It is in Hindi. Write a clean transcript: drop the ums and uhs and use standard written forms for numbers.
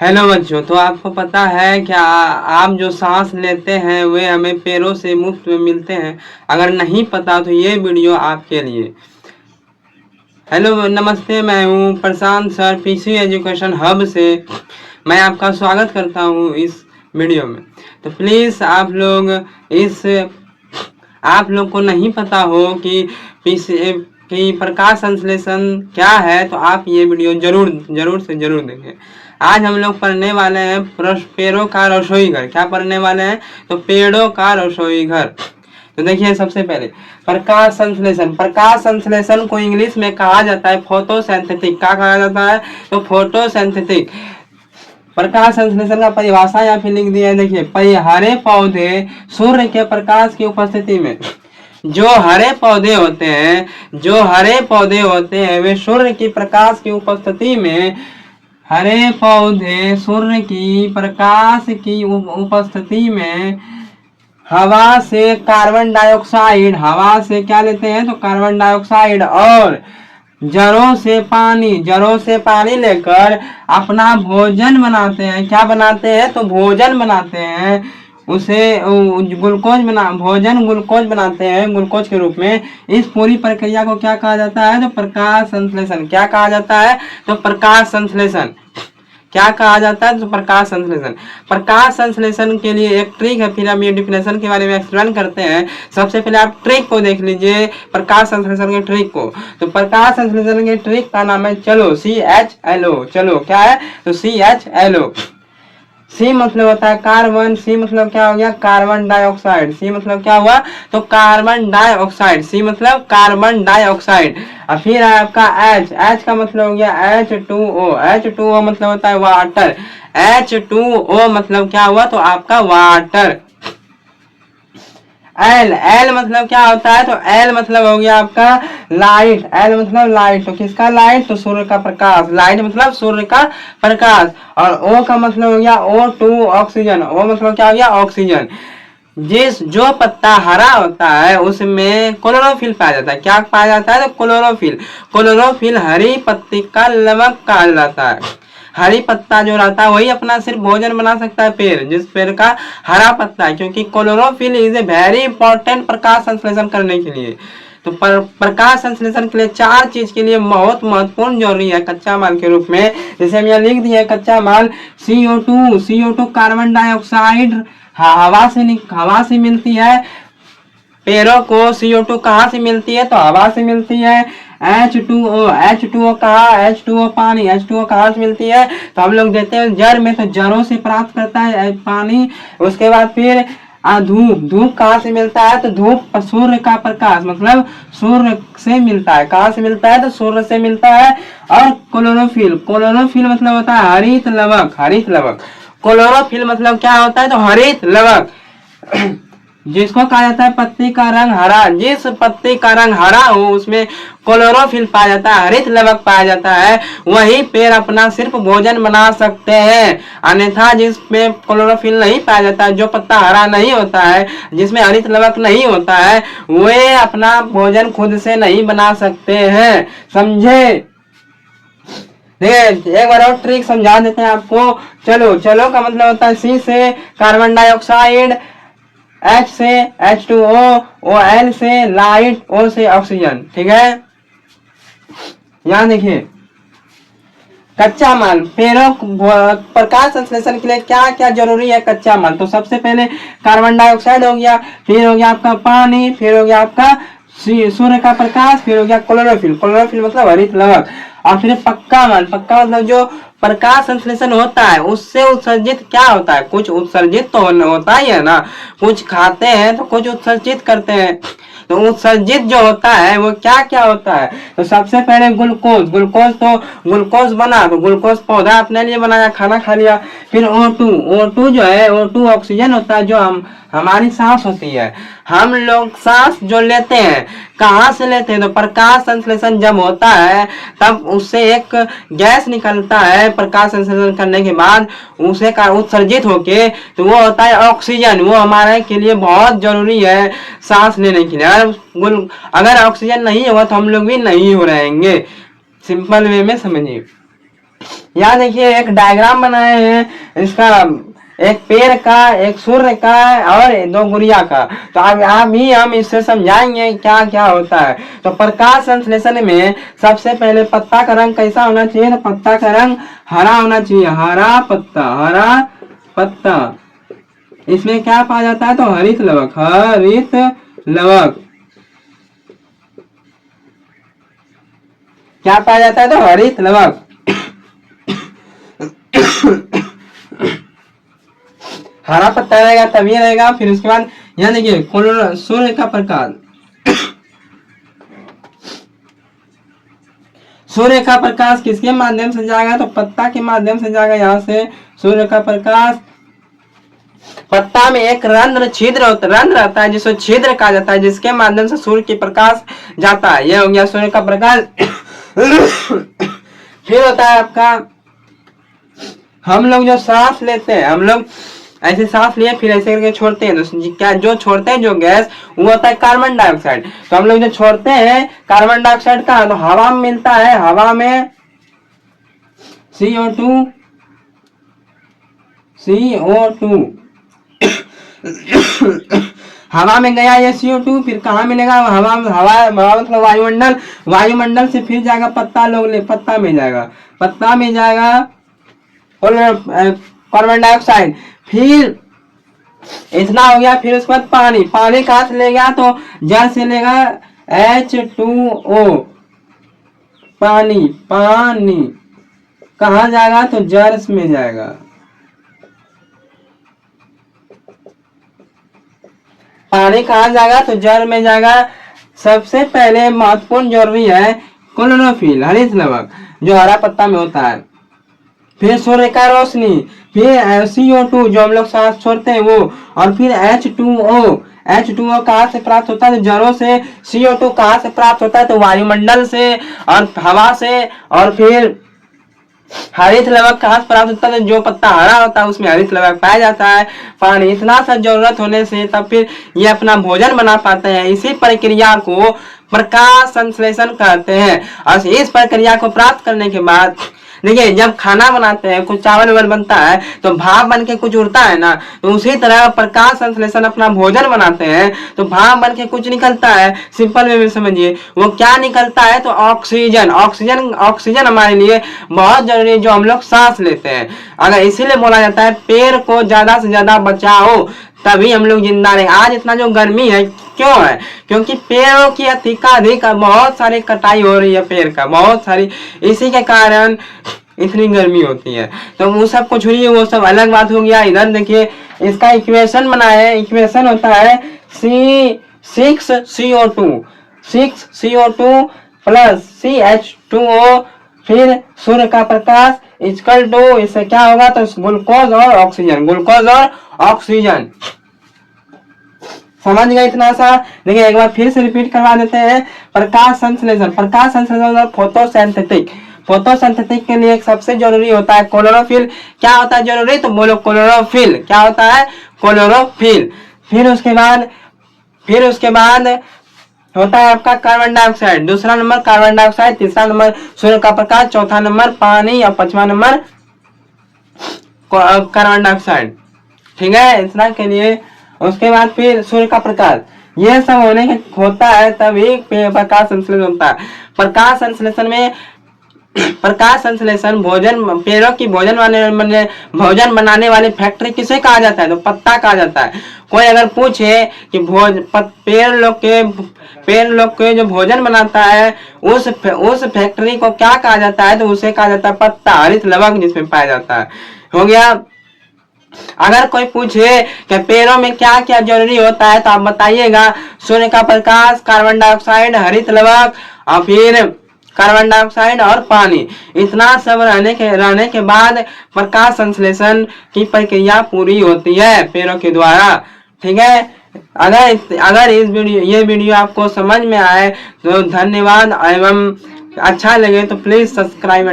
हेलो बच्चों, तो आपको पता है क्या आप जो सांस लेते हैं वे हमें पेड़ों से मुफ्त में मिलते हैं। अगर नहीं पता तो ये वीडियो आपके लिए। हेलो नमस्ते, मैं हूँ प्रशांत सर पीसी एजुकेशन हब से। मैं आपका स्वागत करता हूँ इस वीडियो में। तो प्लीज़ आप लोग को नहीं पता हो कि प्रकाश संश्लेषण क्या है, तो आप ये वीडियो जरूर से जरूर देखें। आज हम लोग पढ़ने वाले हैं पेड़ों का रसोई घर। क्या पढ़ने वाले हैं? तो पेड़ों का रसोई घर। तो देखिए, सबसे पहले प्रकाश संश्लेषण। प्रकाश संश्लेषण को इंग्लिश में कहा जाता है फोटोसिंथेटिक। क्या कहा जाता है? तो फोटोसिंथेटिक। प्रकाश संश्लेषण का परिभाषा यहाँ पे लिख दिया है। देखिए, हरे पौधे सूर्य के प्रकाश की उपस्थिति में जो हरे पौधे होते हैं वे सूर्य की प्रकाश की उपस्थिति में हरे पौधे सूर्य की प्रकाश की उपस्थिति में हवा से कार्बन डाइऑक्साइड, हवा से क्या लेते हैं? तो कार्बन डाइऑक्साइड, और जड़ों से पानी लेकर अपना भोजन बनाते हैं। क्या बनाते हैं? तो भोजन बनाते हैं। उसे ग्लूकोज बनाते हैं ग्लूकोज के रूप में। इस पूरी प्रक्रिया को क्या कहा जाता है? तो प्रकाश संश्लेषण। क्या कहा जाता है? तो प्रकाश संश्लेषण। क्या कहा जाता है? तो प्रकाश संश्लेषण। प्रकाश संश्लेषण के लिए एक ट्रिक है, फिर हम ये डिफिनेशन के बारे में एक्सप्लेन करते हैं। सबसे पहले आप ट्रिक को देख लीजिए, प्रकाश संश्लेषण के ट्रिक को। तो प्रकाश संश्लेषण के ट्रिक का नाम है चलो, CHLO। चलो क्या है? तो CHLO। सी मतलब होता है कार्बन, सी मतलब क्या हो गया? Carbon dioxide. सी मतलब क्या हुआ? तो कार्बन डाइऑक्साइड। सी मतलब कार्बन डाइऑक्साइड। और फिर आपका एच का मतलब हो गया H2O। H2O मतलब होता है वाटर। H2O मतलब क्या हुआ? तो आपका वाटर। एल मतलब क्या होता है? तो एल मतलब हो गया आपका लाइट। एल मतलब लाइट। तो किसका लाइट? तो सूर्य का प्रकाश। लाइट मतलब सूर्य का प्रकाश। और ओ का मतलब हो गया O2 ऑक्सीजन। ओ मतलब क्या हो गया? ऑक्सीजन। जो पत्ता हरा होता है उसमें क्लोरोफिल पाया जाता है। क्या पाया जाता है? तो क्लोरोफिल हरी पत्ती का लवक कहा जाता है। हरी पत्ता जो रहता है वही अपना सिर्फ भोजन बना सकता है पेड़, जिस पेड़ का हरा पत्ता है, क्योंकि chlorophyll is a very important प्रकाश संश्लेषण करने के लिए। तो प्रकाश संश्लेषण के लिए 4 चीज के लिए बहुत महत्वपूर्ण जरूरी है कच्चा माल के रूप में। जैसे हम यहाँ लिख दिए कच्चा माल CO2 कार्बन डाइऑक्साइड हवा से मिलती है। पेड़ों को CO2 कहाँ से मिलती है? तो हवा से मिलती है। H2O कहाँ? H2O पानी। H2O कहाँ से मिलती है? तो हम लोग देते हैं जड़ में, तो जड़ों से प्राप्त करता है पानी। उसके बाद फिर धूप कहाँ से मिलता है? तो धूप सूर्य का प्रकाश, मतलब सूर्य से मिलता है। कहाँ से मिलता है? तो सूर्य से मिलता है। और क्लोरोफिल मतलब होता है हरित लवक। क्लोरोफिल मतलब क्या होता है? तो हरित लवक, जिसको कहा जाता है पत्ती का रंग हरा। जिस पत्ती का रंग हरा हो उसमें क्लोरोफिल पाया जाता है, हरित लवक पाया जाता है। वही पेड़ अपना सिर्फ भोजन बना सकते हैं। अन्यथा जिसमें क्लोरोफिल नहीं पाया जाता है, जो पत्ता हरा नहीं होता है, जिसमें हरित लवक नहीं होता है, वे अपना भोजन खुद से नहीं बना सकते हैं। समझे? एक बार और ट्रिक समझा देते हैं आपको। चलो का मतलब होता है C से कार्बन डाइऑक्साइड, H से H2O, L से लाइट, O से ऑक्सीजन। ठीक है, यहाँ देखिए कच्चा माल। पेड़ों प्रकाश संश्लेषण के लिए क्या क्या जरूरी है कच्चा माल? तो सबसे पहले कार्बन डाइऑक्साइड हो गया, फिर हो गया आपका पानी, फिर हो गया आपका सूर्य का प्रकाश, फिर हो गया क्लोरोफिल मतलब हरित लवक, और फिर पक्का माल मतलब जो प्रकाश संश्लेषण होता है उससे उत्सर्जित क्या होता है? कुछ उत्सर्जित तो होता ही है ना। कुछ खाते हैं तो कुछ उत्सर्जित करते हैं। तो उत्सर्जित जो होता है वो क्या क्या होता है? तो सबसे पहले ग्लूकोज बना, तो ग्लूकोज पौधा अपने लिए बनाया, खाना खा लिया। फिर O2 जो है, O2 ऑक्सीजन होता है, जो हमारी सांस होती है। हम लोग सांस जो लेते हैं कहाँ से लेते हैं? तो प्रकाश संश्लेषण जब होता है तब उससे एक गैस निकलता है। प्रकाश संश्लेषण करने के बाद उसे का उत्सर्जित होके, तो वो होता है ऑक्सीजन। वो हमारे के लिए बहुत जरूरी है सांस लेने के लिए। अगर ऑक्सीजन नहीं होगा तो हम लोग भी नहीं हो रहेंगे। सिंपल वे में समझिए। यहाँ देखिए एक डायग्राम बनाए हैं इसका, एक पेड़ का, एक सूर्य का और दो गुड़िया का। तो अब ही हम इससे समझाएंगे क्या क्या होता है। तो प्रकाश संश्लेषण में सबसे पहले पत्ता का रंग कैसा होना चाहिए, तो पत्ता का रंग हरा होना चाहिए, हरा पत्ता, हरा पत्ता। इसमें क्या पाया जाता है, तो हरित लवक, हरित लवक क्या पाया जाता है, तो हरित लवक। हरा पत्ता रहेगा तभी रहेगा। फिर उसके बाद यहाँ देखिए सूर्य का प्रकाश, सूर्य का प्रकाश किसके माध्यम से जाएगा, तो पत्ता के माध्यम से जाएगा। यहाँ से सूर्य का प्रकाश, पत्ता में एक रंध्र रंध्र रहता है जिसको छिद्र कहा जाता है, जिसके माध्यम से सूर्य की प्रकाश जाता है। यह हो गया सूर्य का प्रकाश। फिर होता है आपका, हम लोग जो सांस लेते हैं, हम लोग ऐसे सांस लिए फिर ऐसे करके छोड़ते हैं, तो क्या जो छोड़ते हैं जो गैस, वो होता है कार्बन डाइऑक्साइड। तो हम लोग जो छोड़ते हैं कार्बन डाइऑक्साइड का, तो हवा में मिलता है, हवा में CO2, CO2 हवा में गया ये CO2, फिर कहाँ मिलेगा, हवा मतलब वायुमंडल, वायुमंडल से फिर जाएगा पत्ता पत्ता में जाएगा, पत्ता में जाएगा कार्बन डाइऑक्साइड। फिर इतना हो गया। फिर उसके बाद पानी, पानी कहाँ से लेगा, तो जल से लेगा, H2O, पानी, पानी कहाँ जाएगा, तो जल में जाएगा। पानी कहाँ जाएगा, तो जल में जाएगा। सबसे पहले महत्वपूर्ण जरूरी है क्लोरोफिल, हरित लवक, जो हरा पत्ता में होता है। फिर सूर्य का रोशनी, फिर CO2 जो हम लोग सांस छोड़ते हैं वो, और फिर H2O, H2O कहाँ से प्राप्त होता है, तो जड़ों से। CO2 कहाँ से प्राप्त होता है, तो वायुमंडल से और हवा से। और फिर हरित लवक कहाँ से प्राप्त होता है, जो पत्ता हरा होता है उसमें हरित लवक पाया जाता है। पानी इतना सा जरूरत होने से तब फिर ये अपना भोजन बना पाते हैं। इसी प्रक्रिया को प्रकाश संश्लेषण कहते हैं। और इस प्रक्रिया को प्राप्त करने के बाद देखिए, जब खाना बनाते हैं, कुछ चावल वावल बनता है तो भाप बन के कुछ उड़ता है ना, तो उसी तरह प्रकाश संश्लेषण अपना भोजन बनाते हैं तो भाप बन के कुछ निकलता है। सिंपल वे में समझिए, वो क्या निकलता है, तो ऑक्सीजन। ऑक्सीजन, ऑक्सीजन हमारे लिए बहुत जरूरी है, जो हम लोग सांस लेते हैं। अगर इसीलिए बोला जाता है पेड़ को ज्यादा से ज्यादा बचाओ, तभी हम लोग जिंदा रहे। आज इतना जो गर्मी है क्यों है, क्योंकि पेड़ों की अधिकाधिक बहुत सारी कटाई हो रही है, पेड़ का बहुत सारी, इसी के कारण इतनी गर्मी होती है। तो वो सब कुछ हुई, वो सब अलग बात हो गया। इधर देखिए इसका इक्वेशन बनाया है, इक्वेशन होता है C6CO2, 6CO2 प्लस CH2O, फिर सूर्य का प्रकाश इक्वल टू, इससे क्या होगा, तो ग्लूकोज और ऑक्सीजन, ग्लूकोज और ऑक्सीजन। समझ गए इतना सा। देखिए एक बार फिर से रिपीट करवा देते हैं। प्रकाश संश्लेषण, प्रकाश संश्लेषण फोटोसिंथेटिक, फोटोसिंथेटिक के लिए सबसे जरूरी होता है क्लोरोफिल। क्या होता है जरूरी, तो बोलो क्लोरोफिल। क्या होता है, क्लोरोफिल। फिर उसके बाद होता है आपका कार्बन डाइऑक्साइड, दूसरा नंबर कार्बन डाइऑक्साइड, तीसरा नंबर सूर्य का प्रकाश, चौथा नंबर पानी और पांचवा नंबर कार्बन डाइऑक्साइड। ठीक है, इतना के लिए। उसके बाद फिर सूर्य का प्रकाश, ये सब होने के होता है तभी प्रकाश संश्लेषण होता है। प्रकाश संश्लेषण में, प्रकाश संश्लेषण भोजन, पेड़ों की भोजन बनाने वाले फैक्ट्री किसे कहा जाता है, तो पत्ता कहा जाता है। कोई अगर पूछे कि पेड़ लोग के जो भोजन बनाता है उस फैक्ट्री को क्या कहा जाता है, तो उसे कहा जाता है पत्ता, हरित लवक जिसमें पाया जाता है। हो गया। अगर कोई पूछे कि पेड़ों में क्या क्या जरूरी होता है, तो आप बताइएगा सूर्य का प्रकाश, कार्बन डाइऑक्साइड, हरित लवक और फिर कार्बन डाइऑक्साइड और पानी। इतना सब रहने के बाद प्रकाश संश्लेषण की प्रक्रिया पूरी होती है पेड़ों के द्वारा। ठीक है। अगर ये वीडियो आपको समझ में आए तो धन्यवाद, एवं अच्छा लगे तो प्लीज सब्सक्राइब।